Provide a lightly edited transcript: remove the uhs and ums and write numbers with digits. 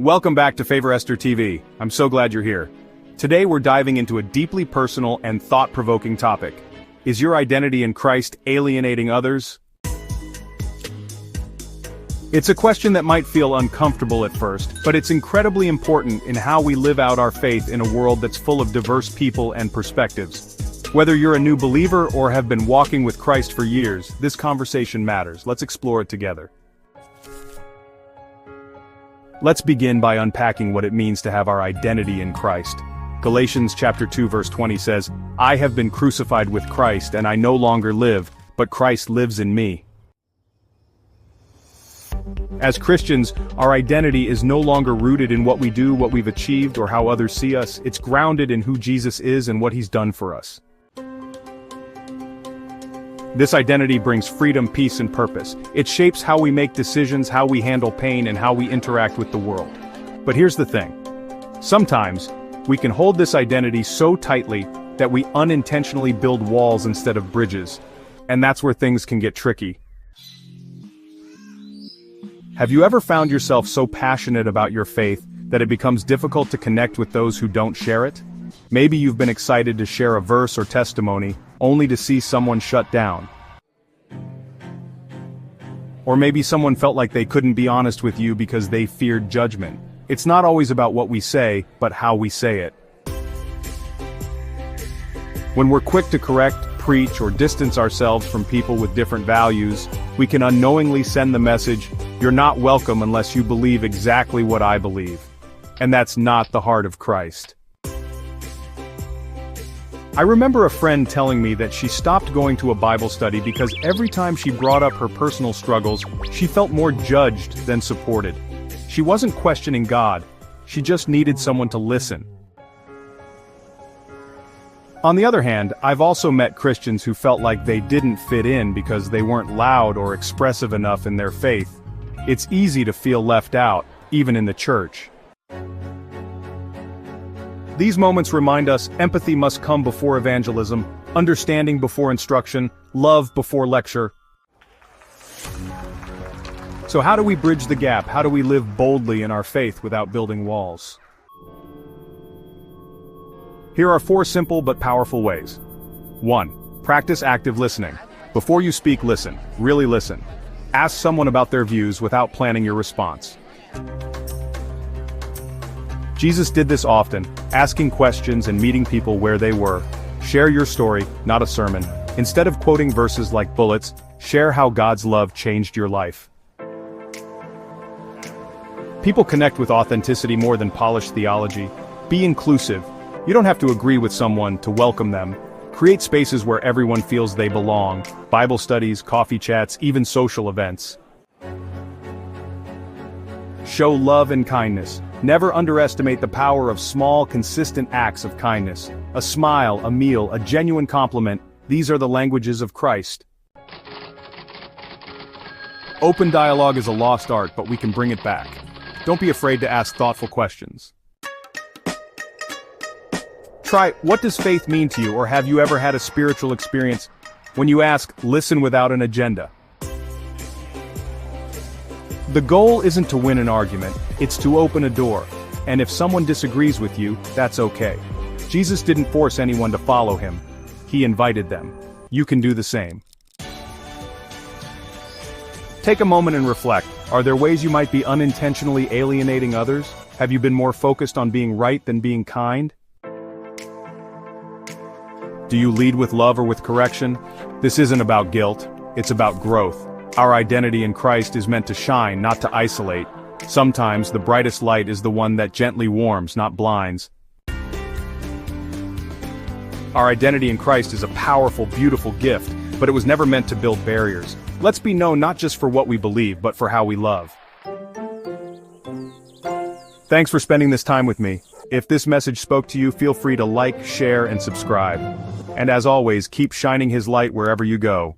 Welcome back to Favour Esther TV. I'm so glad you're here. Today we're diving into a deeply personal and thought-provoking topic. Is your identity in Christ alienating others? It's a question that might feel uncomfortable at first, but it's incredibly important in how we live out our faith in a world that's full of diverse people and perspectives. Whether you're a new believer or have been walking with Christ for years, this conversation matters. Let's explore it together. Let's begin by unpacking what it means to have our identity in Christ. Galatians chapter 2 verse 20 says, "I have been crucified with Christ and I no longer live, but Christ lives in me." As Christians, our identity is no longer rooted in what we do, what we've achieved, or how others see us. It's grounded in who Jesus is and what he's done for us. This identity brings freedom, peace, and purpose. It shapes how we make decisions, how we handle pain, and how we interact with the world. But here's the thing. Sometimes, we can hold this identity so tightly that we unintentionally build walls instead of bridges. And that's where things can get tricky. Have you ever found yourself so passionate about your faith that it becomes difficult to connect with those who don't share it? Maybe you've been excited to share a verse or testimony, only to see someone shut down. Or maybe someone felt like they couldn't be honest with you because they feared judgment. It's not always about what we say, but how we say it. When we're quick to correct, preach, or distance ourselves from people with different values, we can unknowingly send the message, "You're not welcome unless you believe exactly what I believe." And that's not the heart of Christ. I remember a friend telling me that she stopped going to a Bible study because every time she brought up her personal struggles, she felt more judged than supported. She wasn't questioning God, she just needed someone to listen. On the other hand, I've also met Christians who felt like they didn't fit in because they weren't loud or expressive enough in their faith. It's easy to feel left out, even in the church. These moments remind us empathy must come before evangelism, understanding before instruction, love before lecture. So how do we bridge the gap? How do we live boldly in our faith without building walls? Here are 4 simple but powerful ways. 1. Practice active listening. Before you speak, listen. Really listen. Ask someone about their views without planning your response. Jesus did this often, asking questions and meeting people where they were. Share your story, not a sermon. Instead of quoting verses like bullets, share how God's love changed your life. People connect with authenticity more than polished theology. Be inclusive. You don't have to agree with someone to welcome them. Create spaces where everyone feels they belong. Bible studies, coffee chats, even social events. Show love and kindness. Never underestimate the power of small, consistent acts of kindness. A smile, a meal, a genuine compliment, these are the languages of Christ. Open dialogue is a lost art, but we can bring it back. Don't be afraid to ask thoughtful questions. Try, what does faith mean to you, or have you ever had a spiritual experience? When you ask, listen without an agenda. The goal isn't to win an argument, it's to open a door. And if someone disagrees with you, that's okay. Jesus didn't force anyone to follow him. He invited them. You can do the same. Take a moment and reflect. Are there ways you might be unintentionally alienating others? Have you been more focused on being right than being kind? Do you lead with love or with correction? This isn't about guilt, it's about growth. Our identity in Christ is meant to shine, not to isolate. Sometimes the brightest light is the one that gently warms, not blinds. Our identity in Christ is a powerful, beautiful gift, but it was never meant to build barriers. Let's be known not just for what we believe, but for how we love. Thanks for spending this time with me. If this message spoke to you, feel free to like, share, and subscribe. And as always, keep shining his light wherever you go.